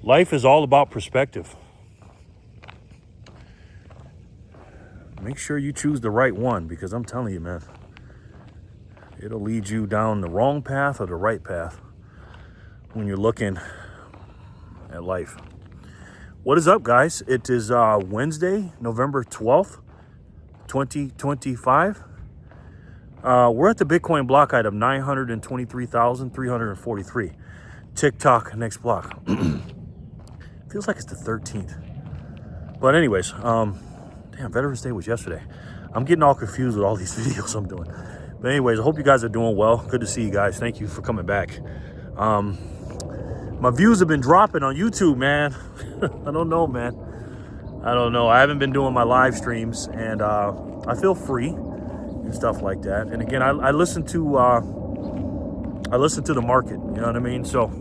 Life is all about perspective. Make sure you choose the right one, because I'm telling you, man, it'll lead you down the wrong path or the right path when you're looking at life. What is up, guys? It is Wednesday, November 12th, 2025. We're at the Bitcoin block height of 923,343. TikTok next block. Feels like it's the 13th. But anyways, damn, Veterans Day was yesterday. I'm getting all confused with all these videos I'm doing. But anyways, I hope you guys are doing well. Good to see you guys. Thank you for coming back. My views have been dropping on YouTube, man. I don't know, man. I don't know. I haven't been doing my live streams, and I feel free and stuff like that. And again, I listen to the market. You know what I mean? So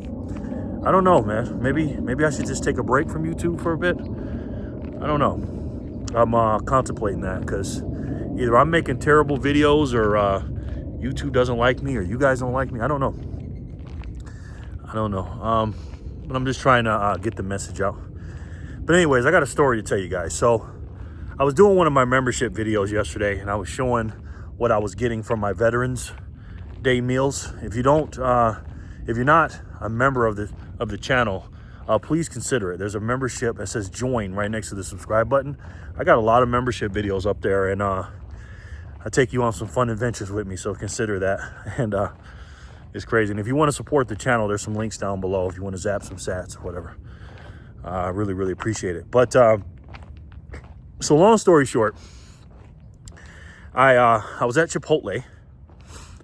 I don't know, man. Maybe I should just take a break from YouTube for a bit. I don't know. I'm contemplating that, because either I'm making terrible videos, or YouTube doesn't like me, or you guys don't like me. I don't know. But I'm just trying to get the message out. But anyways, I got a story to tell you guys. So I was doing one of my membership videos yesterday, and I was showing what I was getting from my Veterans Day meals. If you're not a member of the channel, please consider it. There's a membership that says join right next to the subscribe button. I got a lot of membership videos up there, and I take you on some fun adventures with me, so consider that. And it's crazy. And if you want to support the channel, there's some links down below if you want to zap some sats or whatever. I really, really appreciate it. But so long story short, I was at Chipotle,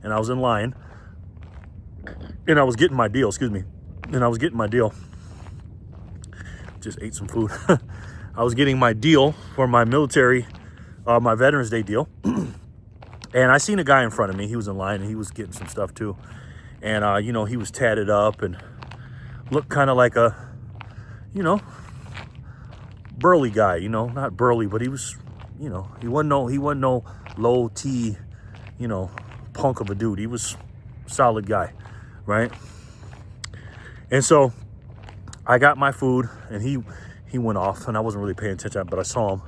and I was in line, and I was getting my deal. Just ate some food. I was getting my deal for my military, my Veterans Day deal. And I seen a guy in front of me. He was in line, and he was getting some stuff too. And, he was tatted up and looked kind of like a, burly guy, not burly, but he was, he wasn't no low T, punk of a dude. He was a solid guy, right? And so I got my food, and he went off, and I wasn't really paying attention, but I saw him.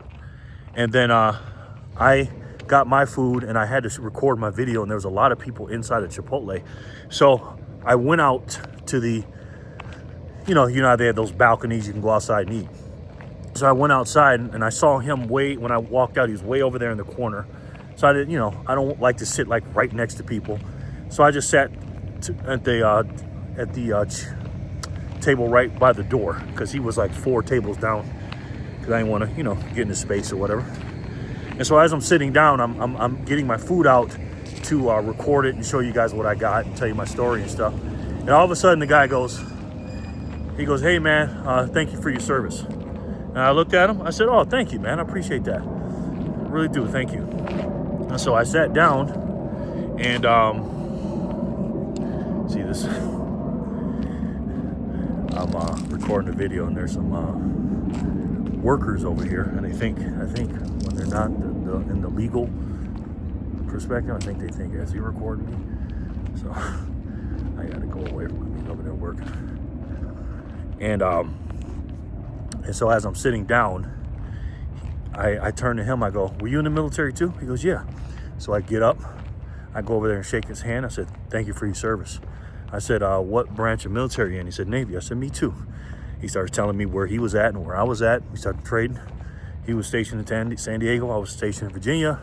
And then I got my food, and I had to record my video, and there was a lot of people inside of Chipotle. So I went out to the, how they had those balconies you can go outside and eat. So I went outside, and I saw him when I walked out, he was way over there in the corner. So I didn't, I don't like to sit like right next to people. So I just sat at the table right by the door, because he was like 4 tables down, because I didn't want to, get into space or whatever. And so as I'm sitting down, I'm getting my food out to record it and show you guys what I got and tell you my story and stuff. And all of a sudden the guy goes, "Hey man, thank you for your service." And I looked at him, I said, "Oh, thank you, man, I appreciate that. I really do, thank you." And so I sat down, and see this, I'm recording a video, and there's some workers over here, and I think when they're not in the legal perspective, I think they think, "Is he recording me?" So I gotta go away from him. He's over there working. And so as I'm sitting down, I turn to him, I go, "Were you in the military too?" He goes, "Yeah." So I get up, I go over there and shake his hand. I said, "Thank you for your service." I said, "What branch of military are you in?" He said, "Navy." I said, "Me too." He started telling me where he was at and where I was at. We started trading. He was stationed in San Diego. I was stationed in Virginia.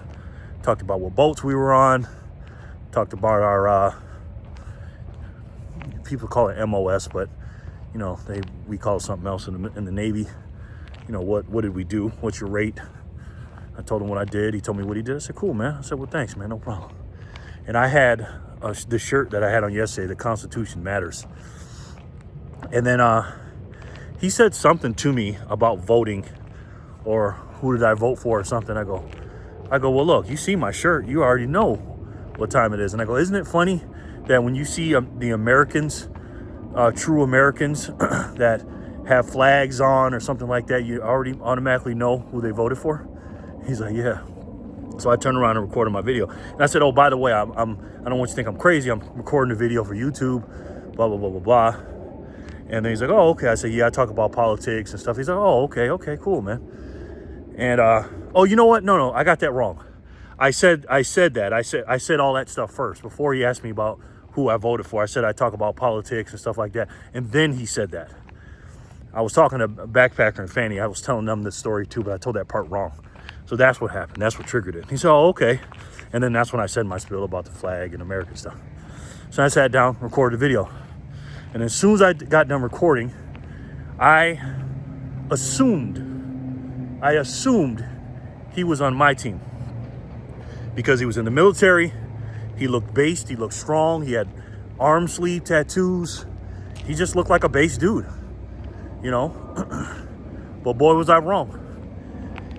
Talked about what boats we were on. Talked about our, people call it MOS, but, we call it something else in the Navy. What did we do? What's your rate? I told him what I did. He told me what he did. I said, "Cool, man." I said, "Well, thanks, man. No problem." And I had the shirt that I had on yesterday, "The Constitution Matters." And then he said something to me about voting, or who did I vote for or something. I go, "Well, look, you see my shirt, you already know what time it is." And I go, "Isn't it funny that when you see the Americans, true Americans that have flags on or something like that, you already automatically know who they voted for?" He's like, "Yeah." So I turned around and recorded my video. And I said, "Oh, by the way, I don't want you to think I'm crazy. I'm recording a video for YouTube, blah, blah, blah, blah, blah." And then he's like, oh, okay. I said, yeah, I talk about politics and stuff. He's like, oh, okay, cool, man. And oh, you know what? No, I got that wrong. I said that. I said all that stuff first before he asked me about who I voted for. I said I talk about politics and stuff like that. And then he said that. I was talking to Backpacker and Fanny. I was telling them this story too, but I told that part wrong. So that's what happened. That's what triggered it. He said, oh, okay. And then that's when I said my spiel about the flag and American stuff. So I sat down, recorded the video. And as soon as I got done recording, I assumed he was on my team. Because he was in the military, he looked based, he looked strong, he had arm sleeve tattoos. He just looked like a base dude, you know? But boy, was I wrong.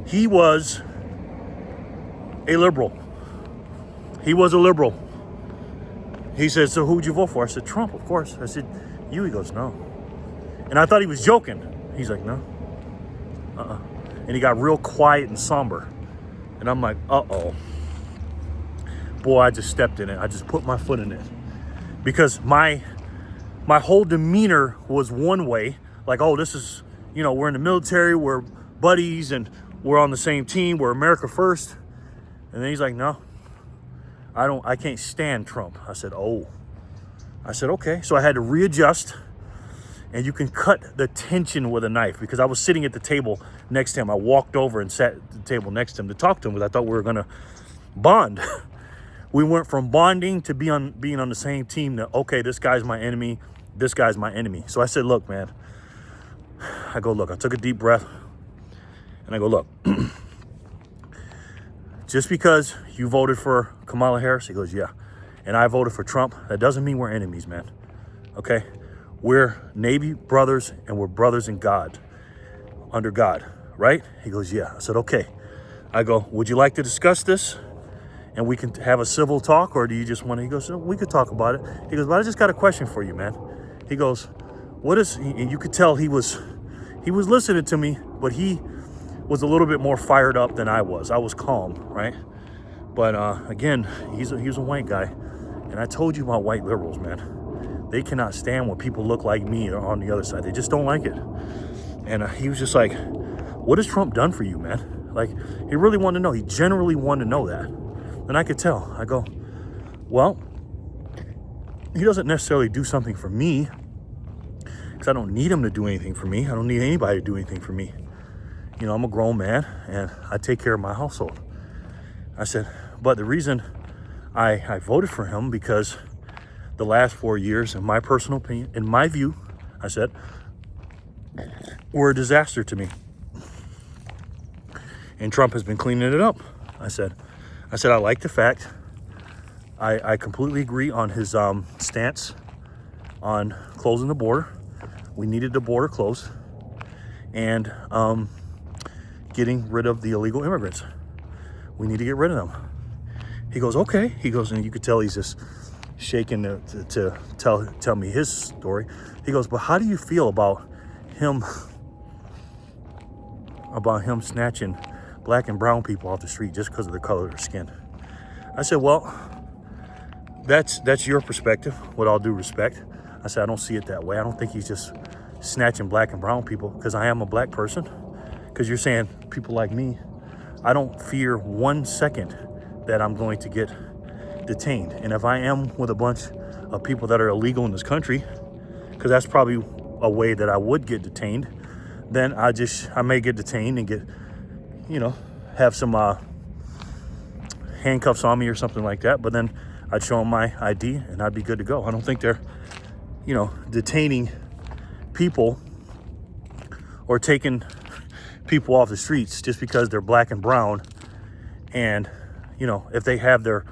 He was a liberal. He was a liberal. He said, so who'd you vote for? I said, Trump, of course. I said, you? He goes, no. And I thought he was joking. He's like, no. And he got real quiet and somber. And I'm like, uh-oh. Boy, I just stepped in it. I just put my foot in it. Because my whole demeanor was one way. Like, oh, this is, you know, we're in the military, we're buddies, and we're on the same team, we're America first. And then he's like, no, I can't stand Trump. I said, oh. I said, okay. So I had to readjust. And you can cut the tension with a knife, because I was sitting at the table next to him. I walked over and sat at the table next to him to talk to him, because I thought we were going to bond. We went from bonding to being on the same team to, okay, this guy's my enemy, this guy's my enemy. So I said, look, man. I took a deep breath. And I go, look. Just because you voted for Kamala Harris, he goes, yeah. And I voted for Trump, that doesn't mean we're enemies, man. Okay? We're Navy brothers, and we're brothers in God, under God, right? He goes, yeah. I said, okay. I go, would you like to discuss this? And we can have a civil talk, or do you just want to? He goes, we could talk about it. He goes, but I just got a question for you, man. He goes, and you could tell he was listening to me, but he was a little bit more fired up than I was. I was calm, right? But again, he's a white guy. And I told you about white liberals, man. They cannot stand when people look like me or on the other side. They just don't like it. And he was just like, what has Trump done for you, man? Like, he really wanted to know. He generally wanted to know that. And I could tell. I go, well, he doesn't necessarily do something for me, because I don't need him to do anything for me. I don't need anybody to do anything for me. You know, I'm a grown man, and I take care of my household. I said, but the reason I voted for him, because the last 4 years, in my personal opinion, in my view, I said, were a disaster to me. And Trump has been cleaning it up. I said, I like the fact, I completely agree on his stance on closing the border. We needed the border closed, and getting rid of the illegal immigrants. We need to get rid of them. He goes, okay. He goes, and you could tell he's just shaking to tell me his story. He goes, but how do you feel about him snatching black and brown people off the street just because of the color of their skin? I said, well, that's your perspective, with all due respect. I said, I don't see it that way. I don't think he's just snatching black and brown people, because I am a black person. Because you're saying people like me, I don't fear 1 second that I'm going to get detained. And if I am with a bunch of people that are illegal in this country, because that's probably a way that I would get detained, then I may get detained and get, have some handcuffs on me or something like that. But then I'd show them my ID and I'd be good to go. I don't think they're, detaining people or taking people off the streets just because they're black and brown. And, if they have their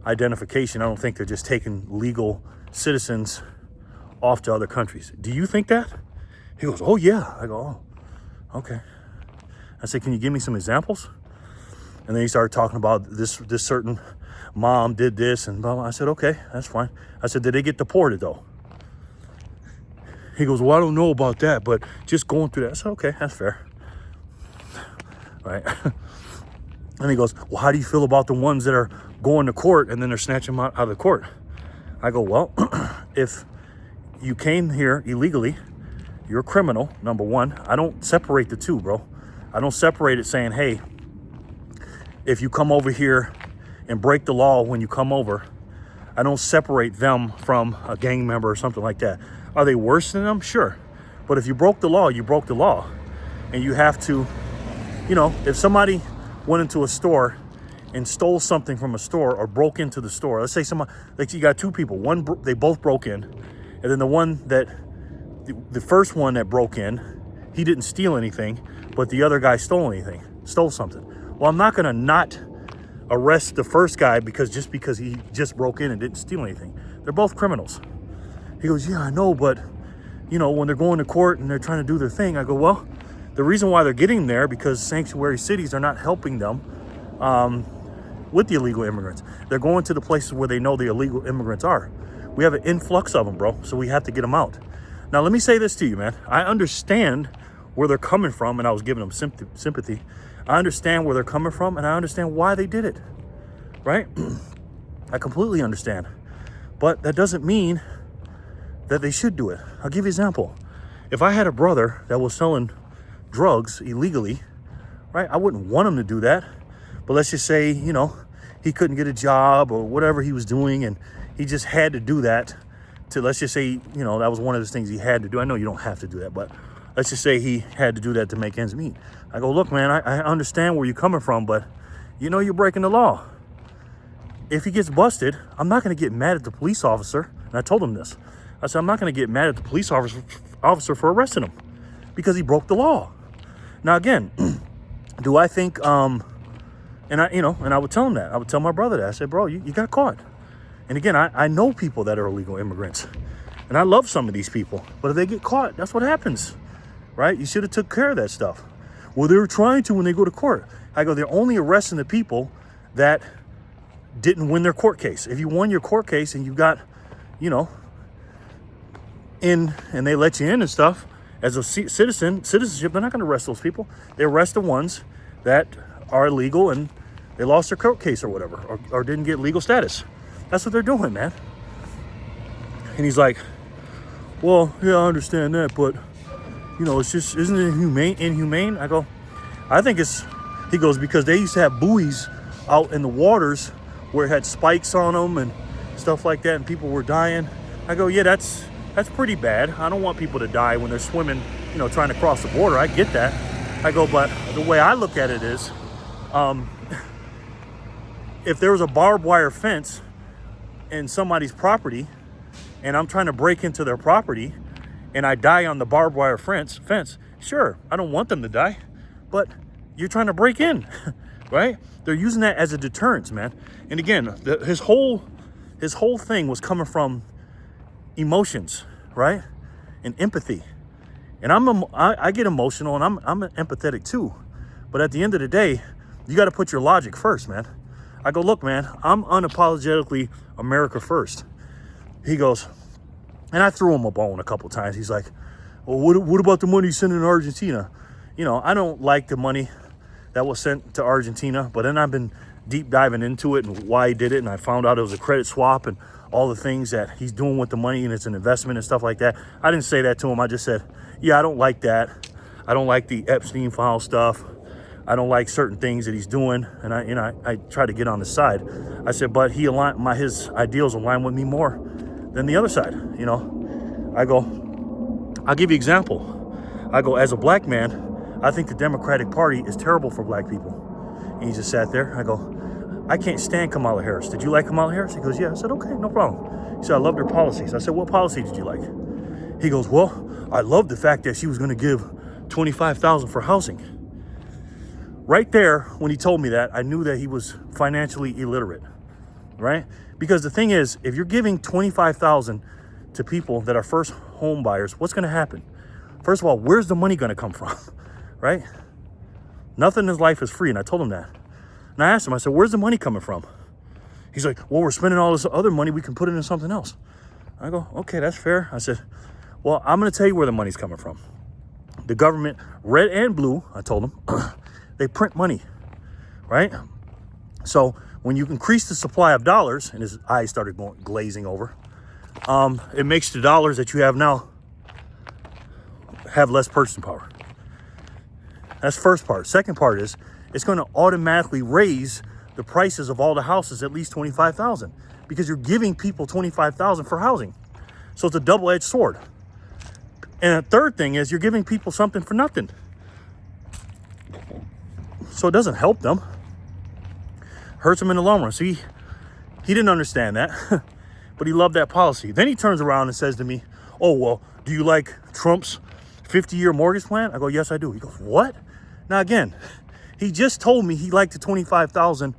identification, I don't think they're just taking legal citizens off to other countries. Do you think that? He goes, oh yeah. I go, oh, okay. I said, can you give me some examples? And then he started talking about this certain mom did this and blah, blah. I said, okay, that's fine. I said, did they get deported though? He goes, well, I don't know about that, but just going through that. I said, okay, that's fair. Right. And he goes, well, how do you feel about the ones that are going to court and then they're snatching them out of the court? I go, well, if you came here illegally you're a criminal, number one. I don't separate the two, bro. I don't separate it saying, hey, if you come over here and break the law when you come over, I don't separate them from a gang member or something like that. Are they worse than them? Sure. But if you broke the law, you broke the law. And you have to, you know, if somebody went into a store and stole something from a store or broke into the store, let's say somebody, like you got two people, they both broke in, and then the first one that broke in, he didn't steal anything, but the other guy stole something. Well, I'm not gonna not arrest the first guy because he just broke in and didn't steal anything. They're both criminals. He goes, yeah, I know, but you know, when they're going to court and they're trying to do their thing, I go, well, the reason why they're getting there because sanctuary cities are not helping them with the illegal immigrants. They're going to the places where they know the illegal immigrants are. We have an influx of them, bro, so we have to get them out. Now, let me say this to you, man. I understand where they're coming from, and I was giving them sympathy. I understand where they're coming from, and I understand why they did it, right? I completely understand. But that doesn't mean that they should do it. I'll give you an example. If I had a brother that was selling drugs illegally, right, I wouldn't want him to do that. But let's just say, you know, he couldn't get a job or whatever he was doing, and he just had to do that to, let's just say, you know, that was one of those things he had to do. I know you don't have to do that, but let's just say he had to do that to make ends meet. I go, look, man, I understand where you're coming from, but you know you're breaking the law. If he gets busted, I'm not going to get mad at the police officer. And I told him this. I said, I'm not going to get mad at the police officer for arresting him because he broke the law. Now, again, do I think, and I would tell him that. I would tell my brother that. I said, bro, you got caught. And again, I know people that are illegal immigrants, and I love some of these people. But if they get caught, that's what happens, right? You should have took care of that stuff. Well, they were trying to when they go to court. I go, they're only arresting the people that didn't win their court case. If you won your court case and you got, you know, in and they let you in and stuff, as a citizenship, they're not going to arrest those people. They arrest the ones that are illegal and they lost their court case or whatever, or didn't get legal status. That's what they're doing, man. And he's like, well, yeah, I understand that, but, you know, it's just, isn't it inhumane? I go, I think it's, he goes, because they used to have buoys out in the waters where it had spikes on them and stuff like that, and people were dying. I go, yeah, that's pretty bad. I don't want people to die when they're swimming, you know, trying to cross the border. I get that. I go, but the way I look at it is, if there was a barbed wire fence in somebody's property and I'm trying to break into their property and I die on the barbed wire fence, sure, I don't want them to die, but you're trying to break in, right? They're using that as a deterrence, man. And again, his whole thing was coming from emotions, right? And empathy. And I get emotional and I'm empathetic too. But at the end of the day, you got to put your logic first, man. I go, look, man, I'm unapologetically America first. He goes, and I threw him a bone a couple times. He's like, well, what about the money you sent in Argentina? You know, I don't like the money that was sent to Argentina, but then I've been deep diving into it and why he did it. And I found out it was a credit swap and all the things that he's doing with the money and it's an investment and stuff like that. I didn't say that to him. I just said, yeah, I don't like that. I don't like the Epstein file stuff. I don't like certain things that he's doing, and I try to get on his side. I said, but his ideals align with me more than the other side. You know, I go, I'll give you an example. I go, as a black man, I think the Democratic Party is terrible for black people. And he just sat there. I go, I can't stand Kamala Harris. Did you like Kamala Harris? He goes, yeah. I said, okay, no problem. He said, I loved her policies. I said, what policy did you like? He goes, well, I loved the fact that she was going to give $25,000 for housing. Right there, when he told me that, I knew that he was financially illiterate, right? Because the thing is, if you're giving $25,000 to people that are first home buyers, what's going to happen? First of all, where's the money going to come from, right? Nothing in his life is free, and I told him that. And I asked him, I said, where's the money coming from? He's like, well, we're spending all this other money. We can put it in something else. I go, okay, that's fair. I said, well, I'm going to tell you where the money's coming from. The government, red and blue, I told him, they print money, right? So when you increase the supply of dollars, and his eyes started glazing over, it makes the dollars that you have now have less purchasing power. That's first part. Second part is it's going to automatically raise the prices of all the houses at least $25,000 because you're giving people $25,000 for housing. So it's a double-edged sword. And the third thing is you're giving people something for nothing. So it doesn't help them. Hurts them in the long run. So he didn't understand that, but he loved that policy. Then he turns around and says to me, oh, well, do you like Trump's 50-year mortgage plan? I go, yes, I do. He goes, what? Now, again, he just told me he liked the $25,000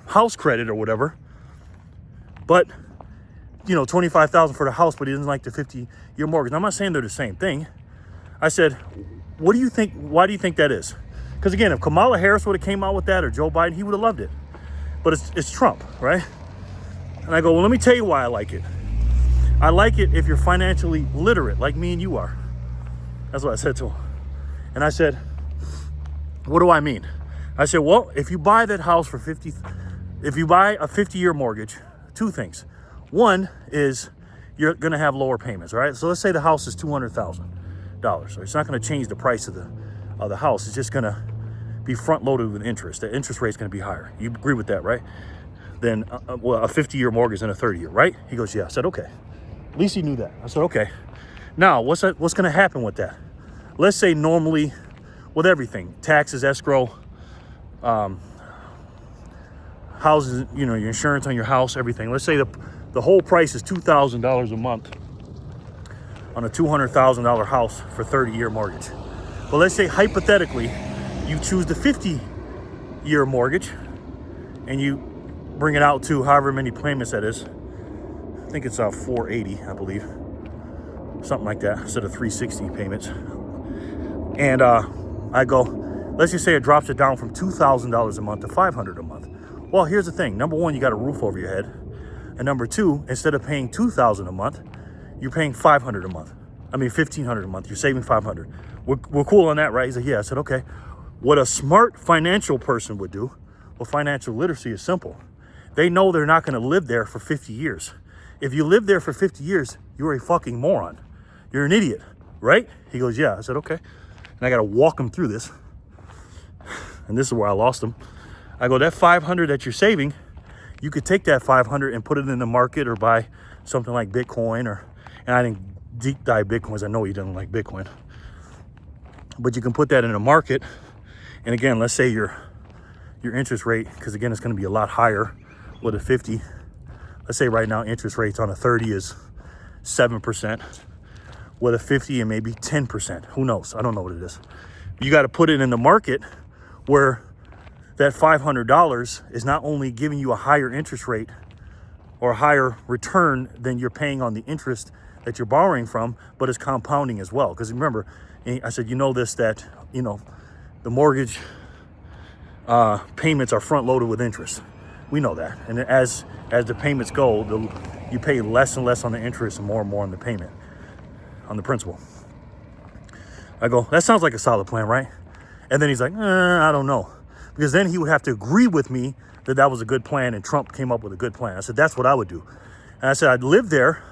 house credit or whatever. But, you know, $25,000 for the house, but he doesn't like the 50-year mortgage. Now, I'm not saying they're the same thing. I said, what do you think? Why do you think that is? Because, again, if Kamala Harris would have came out with that or Joe Biden, he would have loved it. But it's Trump, right? And I go, well, let me tell you why I like it. I like it if you're financially literate, like me and you are. That's what I said to him. And I said, what do I mean? I said, well, if you buy that house for if you buy a 50-year mortgage, two things. One is you're going to have lower payments, right? So let's say the house is $200,000. So it's not going to change the price of the house. It's just going to be front-loaded with interest. The interest rate is going to be higher. You agree with that, right? Then, well, a 50-year mortgage and a 30-year, right? He goes, yeah. I said, okay. At least he knew that. I said, okay. Now, what's going to happen with that? Let's say normally with everything, taxes, escrow, houses, you know, your insurance on your house, everything. Let's say the whole price is $2,000 a month on a $200,000 house for 30-year mortgage. Well, let's say hypothetically you choose the 50-year mortgage and you bring it out to however many payments that is. I think it's 480, I believe. Something like that, instead of 360 payments. And I go, let's just say it drops it down from $2,000 a month to $500 a month. Well, here's the thing. Number one, you got a roof over your head. And number two, instead of paying $2,000 a month, you're paying $500 a month. I mean, $1,500 a month. You're saving $500. We're cool on that, right? He's like, yeah. I said, okay. What a smart financial person would do, well, financial literacy is simple. They know they're not going to live there for 50 years. If you live there for 50 years, you're a fucking moron. You're an idiot, right? He goes, yeah. I said, okay. And I got to walk him through this. And this is where I lost him. I go, that $500 that you're saving, you could take that $500 and put it in the market or buy something like Bitcoin and I didn't deep dive Bitcoin because I know he doesn't like Bitcoin. But you can put that in the market. And again, let's say your interest rate, because again, it's going to be a lot higher with a 50. Let's say right now interest rates on a 30 is 7%. With a 50 and maybe 10%. Who knows? I don't know what it is. You got to put it in the market where that $500 is not only giving you a higher interest rate or a higher return than you're paying on the interest that you're borrowing from, but it's compounding as well. Because remember, I said, you know this, that, you know, the mortgage payments are front loaded with interest. We know that. And as the payments go, you pay less and less on the interest and more on the payment, on the principal. I go, that sounds like a solid plan, right? And then he's like, I don't know. Because then he would have to agree with me that that was a good plan and Trump came up with a good plan. I said, that's what I would do. And I said, I'd live there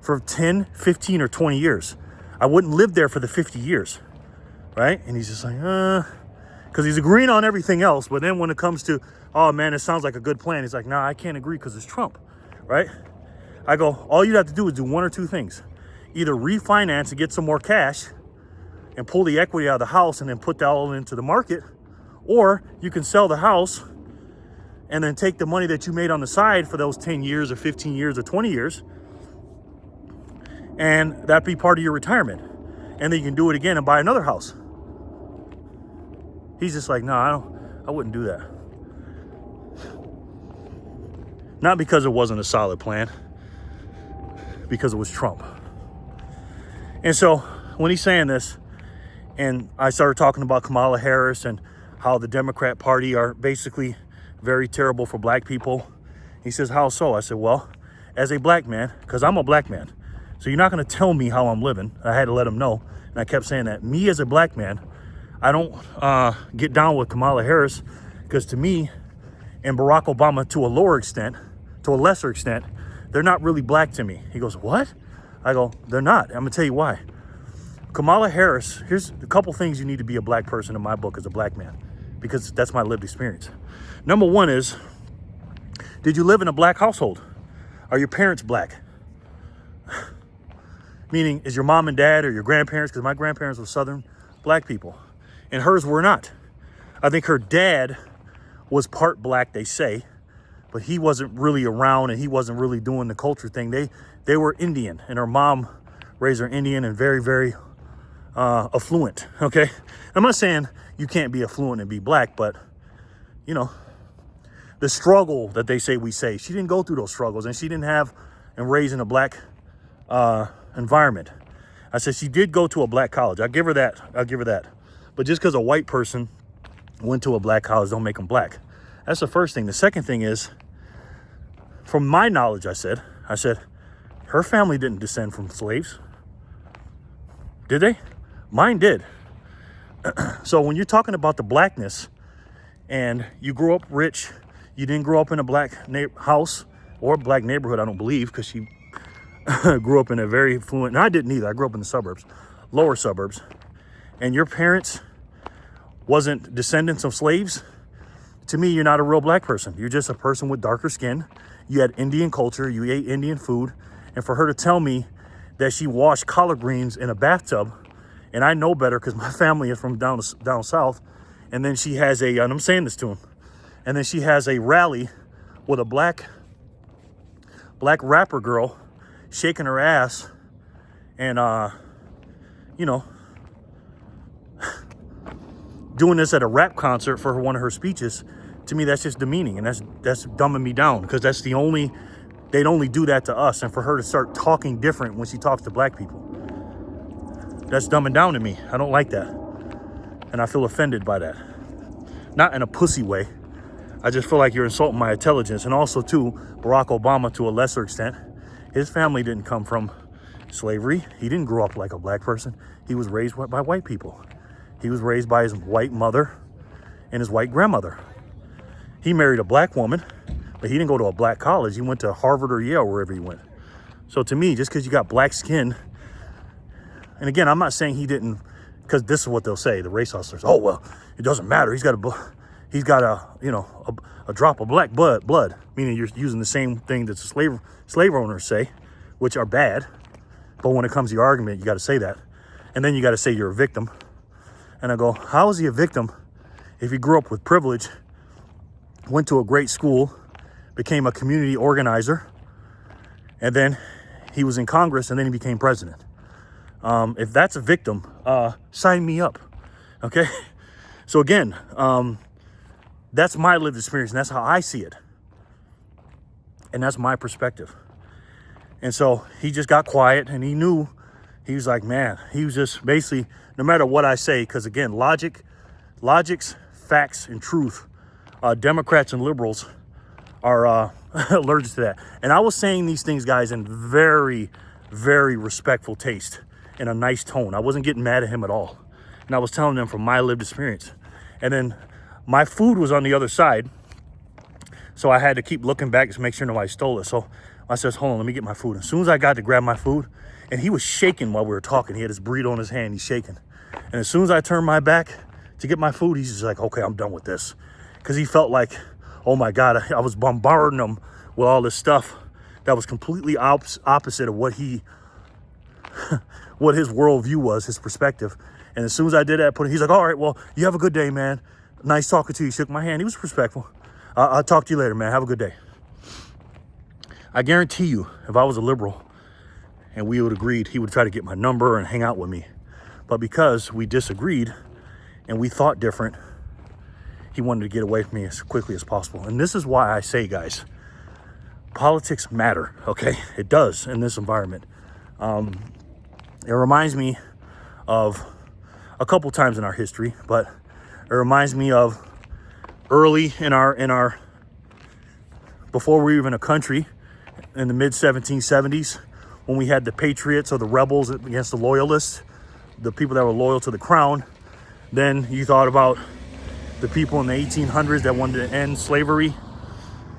for 10, 15, or 20 years. I wouldn't live there for the 50 years, right? And he's just like, because he's agreeing on everything else. But then when it comes to, oh, man, it sounds like a good plan, he's like, nah, I can't agree because it's Trump, right? I go, all you'd have to do is do one or two things. Either refinance and get some more cash and pull the equity out of the house and then put that all into the market, or you can sell the house and then take the money that you made on the side for those 10 years or 15 years or 20 years, and that'd be part of your retirement. And then you can do it again and buy another house. He's just like, no, I wouldn't do that. Not because it wasn't a solid plan, because it was Trump. And so when he's saying this, and I started talking about Kamala Harris and how the Democrat Party are basically very terrible for black people. He says, how so? I said, well, as a black man, because I'm a black man, so you're not going to tell me how I'm living. I had to let him know. And I kept saying that. Me as a black man, I don't get down with Kamala Harris, because to me and Barack Obama, to a lesser extent, they're not really black to me. He goes, what? I go, they're not. I'm going to tell you why. Kamala Harris, here's a couple things you need to be a black person in my book as a black man, because that's my lived experience. Number one is, did you live in a black household? Are your parents black? Meaning, is your mom and dad or your grandparents, because my grandparents were Southern black people, and hers were not. I think her dad was part black, they say, but he wasn't really around and he wasn't really doing the culture thing. They were Indian, and her mom raised her Indian and very, very affluent, okay? I'm not saying you can't be affluent and be black, but, you know, the struggle that they say we say, she didn't go through those struggles, and she didn't have and raised in a black environment. I said she did go to a black college. I'll give her that. But just because a white person went to a black college don't make them black. That's the first thing. The second thing is, from my knowledge, I said, her family didn't descend from slaves. Did they? Mine did. So when you're talking about the blackness and you grew up rich, you didn't grow up in a black house or black neighborhood, I don't believe, because she grew up in a very affluent, and I didn't either. I grew up in the suburbs, lower suburbs. And your parents wasn't descendants of slaves. To me, you're not a real black person. You're just a person with darker skin. You had Indian culture, you ate Indian food. And for her to tell me that she washed collard greens in a bathtub, and I know better because my family is from down south, and then she has and I'm saying this to him, and then she has a rally with a black rapper girl shaking her ass and, you know, doing this at a rap concert for one of her speeches. To me, that's just demeaning, and that's dumbing me down, because they'd only do that to us. And for her to start talking different when she talks to black people, that's dumbing down to me. I don't like that. And I feel offended by that. Not in a pussy way. I just feel like you're insulting my intelligence. And also, too, Barack Obama, to a lesser extent, his family didn't come from slavery. He didn't grow up like a black person. He was raised by white people. He was raised by his white mother and his white grandmother. He married a black woman, but he didn't go to a black college. He went to Harvard or Yale, wherever he went. So to me, just because you got black skin, and again, I'm not saying he didn't, because this is what they'll say, the race hustlers. Oh, well, it doesn't matter. He's got a drop of black blood, meaning you're using the same thing that the slave owners say, which are bad. But when it comes to your argument, you got to say that. And then you got to say you're a victim. And I go, how is he a victim if he grew up with privilege, went to a great school, became a community organizer, and then he was in Congress, and then he became president? If that's a victim, sign me up, okay? So again, that's my lived experience, and that's how I see it. And that's my perspective. And so he just got quiet, and he knew, he was like, man, he was just basically, no matter what I say, because again, logic's facts and truth, Democrats and liberals are allergic to that. And I was saying these things, guys, in very, very respectful taste, in a nice tone. I wasn't getting mad at him at all. And I was telling them from my lived experience. And then my food was on the other side, so I had to keep looking back to make sure nobody stole it. So I says, hold on, let me get my food. As soon as I got to grab my food, and he was shaking while we were talking. He had his burrito in his hand, he's shaking. And as soon as I turned my back to get my food, he's just like, okay, I'm done with this. Because he felt like, oh my God, I was bombarding him with all this stuff that was completely opposite of what what his worldview was, his perspective. And as soon as I did that, he's like, all right, well, you have a good day, man. Nice talking to you. He shook my hand. He was respectful. I'll talk to you later, man. Have a good day. I guarantee you, if I was a liberal and we would agreed, he would try to get my number and hang out with me. But because we disagreed and we thought different, he wanted to get away from me as quickly as possible. And this is why I say, guys, politics matter, okay? It does in this environment. It reminds me of a couple times in our history, but it reminds me of early in our before we were even a country, in the mid 1770s, when we had the patriots or the rebels against the loyalists, the people that were loyal to the crown. Then you thought about the people in the 1800s that wanted to end slavery,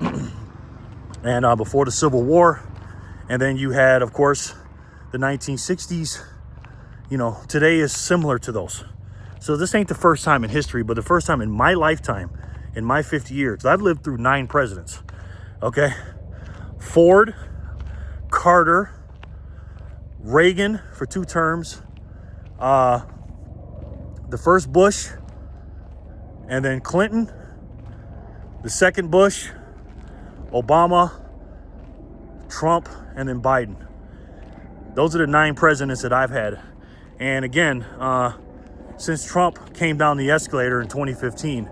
and before the Civil War. And then you had, of course, the 1960s, You know, today is similar to those. So this ain't the first time in history, but the first time in my lifetime, in my 50 years. I've lived through 9 presidents, okay? Ford, Carter, Reagan for 2 terms, the first Bush, and then Clinton, the second Bush, Obama, Trump, and then Biden. Those are the 9 presidents that I've had. And again, since Trump came down the escalator in 2015,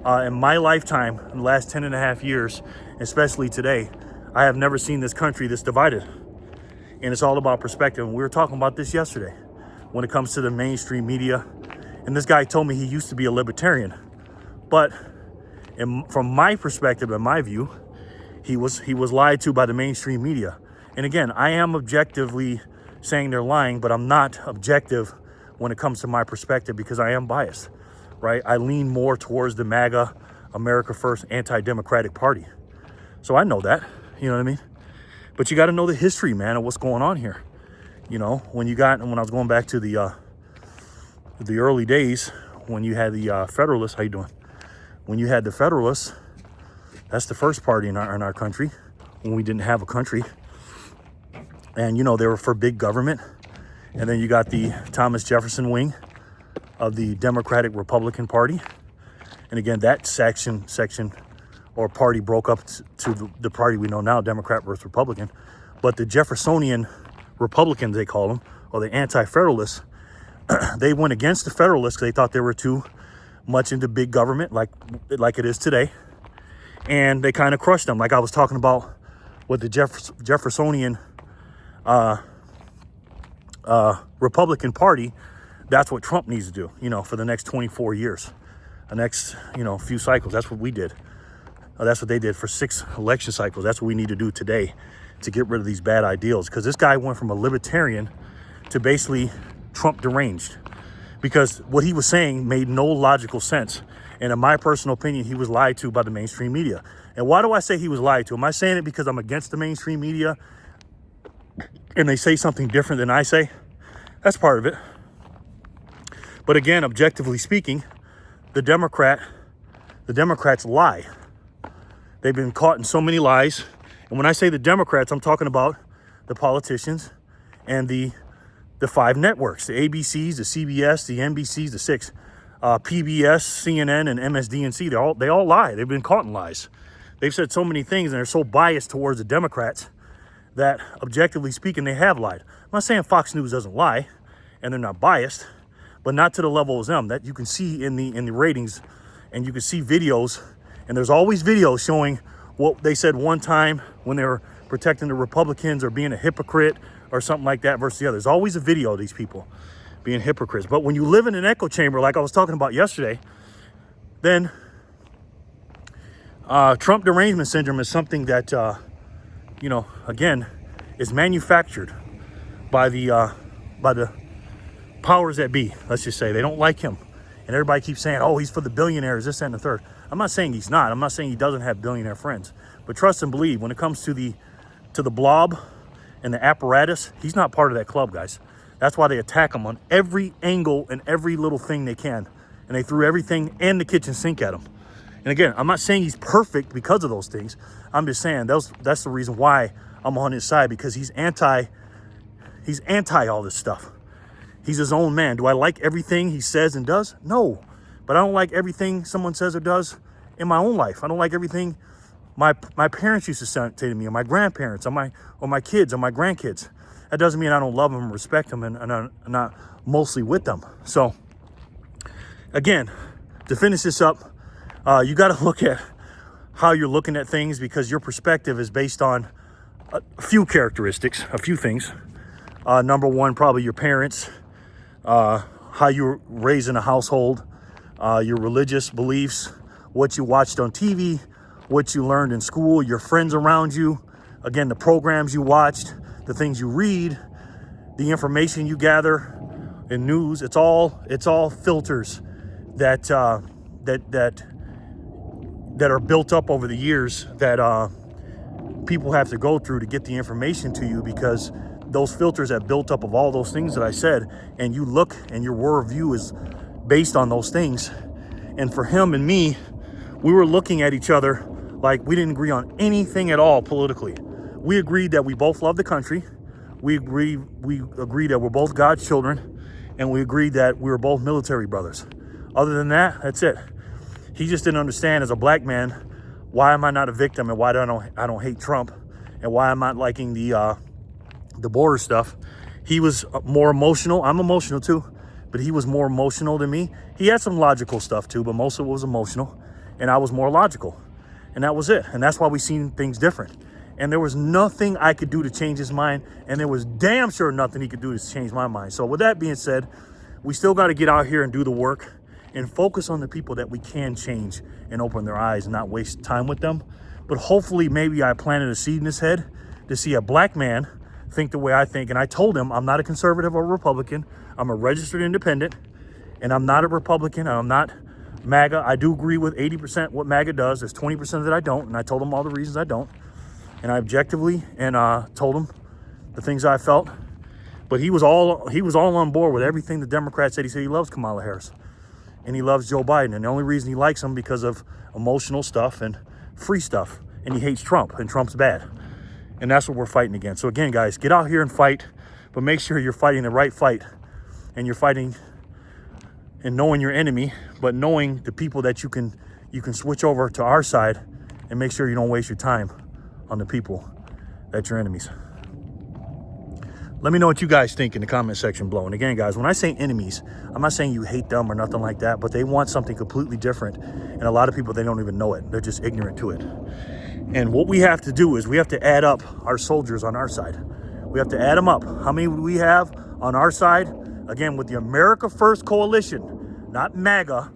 in my lifetime, in the last 10 and a half years, especially today, I have never seen this country this divided. And it's all about perspective. And we were talking about this yesterday when it comes to the mainstream media. And this guy told me he used to be a libertarian. But from my perspective and my view, he was lied to by the mainstream media. And again, I am objectively saying they're lying, but I'm not objective when it comes to my perspective because I am biased, right? I lean more towards the MAGA, America First, anti-democratic party. So I know that, you know what I mean? But you got to know the history, man, of what's going on here. You know, when I was going back to the early days, when you had the Federalists, how you doing? When you had the Federalists, that's the first party in our country when we didn't have a country. And, you know, they were for big government. And then you got the Thomas Jefferson wing of the Democratic Republican Party. And again, that section or party broke up to the party we know now, Democrat versus Republican. But the Jeffersonian Republicans, they call them, or the anti-federalists, they went against the Federalists because they thought they were too much into big government like it is today. And they kind of crushed them. Like I was talking about with the Jeffersonian Republican Party, that's what Trump needs to do, you know, for the next 24 years, the next, you know, few cycles. That's what we did. That's what they did for 6 election cycles. That's what we need to do today to get rid of these bad ideals. Because this guy went from a libertarian to basically Trump deranged. Because what he was saying made no logical sense. And in my personal opinion, he was lied to by the mainstream media. And why do I say he was lied to? Am I saying it because I'm against the mainstream media and they say something different than I say? That's part of it. But again, objectively speaking, the Democrats lie. They've been caught in so many lies. And when I say the Democrats, I'm talking about the politicians and the 5 networks, the ABCs, the CBS, the NBCs, the 6, PBS, CNN, and MSDNC. They all lie. They've been caught in lies. They've said so many things and they're so biased towards the Democrats that, objectively speaking, they have lied. I'm not saying Fox News doesn't lie and they're not biased, but not to the level as them that you can see in the ratings, and you can see videos, and there's always videos showing what they said one time when they were protecting the Republicans or being a hypocrite or something like that versus the other. There's always a video of these people being hypocrites. But when you live in an echo chamber, like I was talking about yesterday, then Trump derangement syndrome is something that, you know, again, is manufactured by the powers that be. Let's just say they don't like him, and everybody keeps saying, "Oh, he's for the billionaires, this, that, and the third." I'm not saying he's not. I'm not saying he doesn't have billionaire friends, but trust and believe, when it comes to the blob and the apparatus, he's not part of that club, guys. That's why they attack him on every angle and every little thing they can, and they threw everything and the kitchen sink at him. And again, I'm not saying he's perfect because of those things. I'm just saying that's the reason why I'm on his side, because he's anti all this stuff. He's his own man. Do I like everything he says and does? No. But I don't like everything someone says or does in my own life. I don't like everything my parents used to say to me, or my grandparents, or my kids, or my grandkids. That doesn't mean I don't love them and respect them and I'm not mostly with them. So, again, to finish this up, you got to look at how you're looking at things, because your perspective is based on a few characteristics, a few things. Number one, probably your parents, how you were raised in a household, your religious beliefs, what you watched on TV, what you learned in school, your friends around you, again, the programs you watched, the things you read, the information you gather in news. It's all filters that are built up over the years that people have to go through to get the information to you, because those filters have built up of all those things that I said, and you look and your worldview is based on those things. And for him and me, we were looking at each other like we didn't agree on anything at all politically. We agreed that we both love the country. We agreed that we're both God's children, and we agreed that we were both military brothers. Other than that, that's it. He just didn't understand, as a black man, why am I not a victim, and why I don't hate Trump, and why am I not liking the border stuff. He was more emotional. I'm emotional too, but he was more emotional than me. He had some logical stuff too, but most of it was emotional, and I was more logical, and that was it. And that's why we seen things different. And there was nothing I could do to change his mind, and there was damn sure nothing he could do to change my mind. So with that being said, we still got to get out here and do the work and focus on the people that we can change and open their eyes and not waste time with them. But hopefully maybe I planted a seed in his head to see a black man think the way I think. And I told him I'm not a conservative or a Republican. I'm a registered independent, and I'm not a Republican, and I'm not MAGA. I do agree with 80% what MAGA does. There's 20% that I don't, and I told him all the reasons I don't. And I objectively and told him the things I felt. But he was all on board with everything the Democrats said. He said he loves Kamala Harris and he loves Joe Biden. And the only reason he likes him because of emotional stuff and free stuff. And he hates Trump, and Trump's bad. And that's what we're fighting against. So again, guys, get out here and fight, but make sure you're fighting the right fight, and you're fighting and knowing your enemy, but knowing the people that you can switch over to our side, and make sure you don't waste your time on the people that's your enemies. Let me know what you guys think in the comment section below. And again, guys, when I say enemies, I'm not saying you hate them or nothing like that, but they want something completely different. And a lot of people, they don't even know it. They're just ignorant to it. And what we have to do is we have to add up our soldiers on our side. We have to add them up. How many would we have on our side? Again, with the America First Coalition, not MAGA,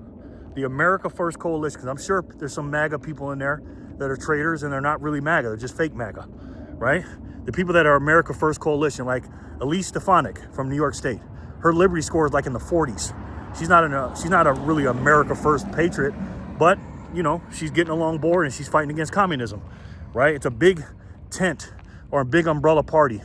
the America First Coalition, because I'm sure there's some MAGA people in there that are traitors, and they're not really MAGA, they're just fake MAGA, right? The people that are America First Coalition, like Elise Stefanik from New York State, her liberty score is like in the 40s. She's not a really America First patriot, but you know, she's getting along board and she's fighting against communism, right? It's a big tent or a big umbrella party,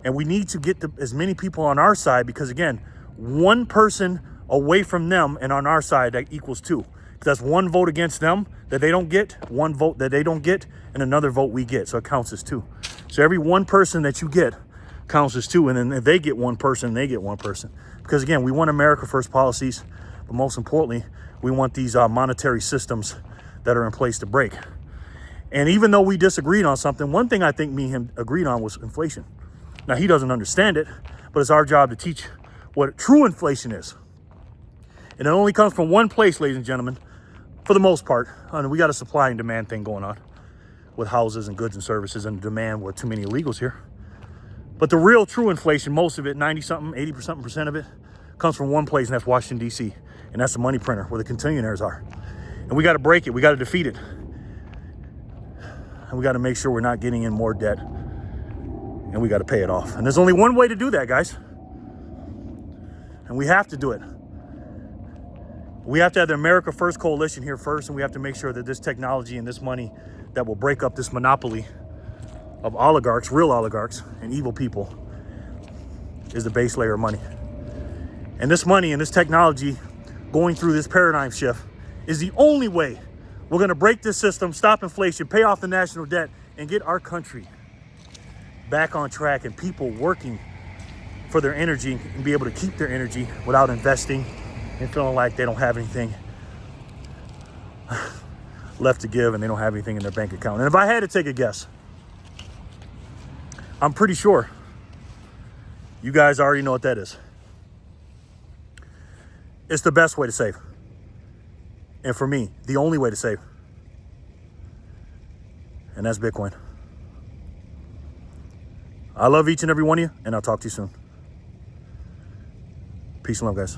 and we need to get as many people on our side, because again, one person away from them and on our side, that equals two. That's one vote against them that they don't get, one vote that they don't get, and another vote we get. So it counts as two. So every one person that you get counts as two. And then if they get one person, they get one person. Because again, we want America First policies, but most importantly, we want these monetary systems that are in place to break. And even though we disagreed on something, one thing I think me and him agreed on was inflation. Now, he doesn't understand it, but it's our job to teach what true inflation is. And it only comes from one place, ladies and gentlemen, for the most part. And we got a supply and demand thing going on with houses and goods and services, and demand with too many illegals here. But the real true inflation, most of it, 90-something, 80% of it, comes from one place, and that's Washington, D.C. And that's the money printer, where the quintillioniers are. And we got to break it. We got to defeat it. And we got to make sure we're not getting in more debt. And we got to pay it off. And there's only one way to do that, guys. And we have to do it. We have to have the America First Coalition here first, and we have to make sure that this technology and this money that will break up this monopoly of oligarchs, real oligarchs, and evil people, is the base layer of money. And this money and this technology going through this paradigm shift is the only way we're going to break this system, stop inflation, pay off the national debt, and get our country back on track, and people working for their energy and be able to keep their energy without investing and feeling like they don't have anything left to give, and they don't have anything in their bank account. And if I had to take a guess, I'm pretty sure you guys already know what that is. It's the best way to save. And for me, the only way to save. And that's Bitcoin. I love each and every one of you, and I'll talk to you soon. Peace and love, guys.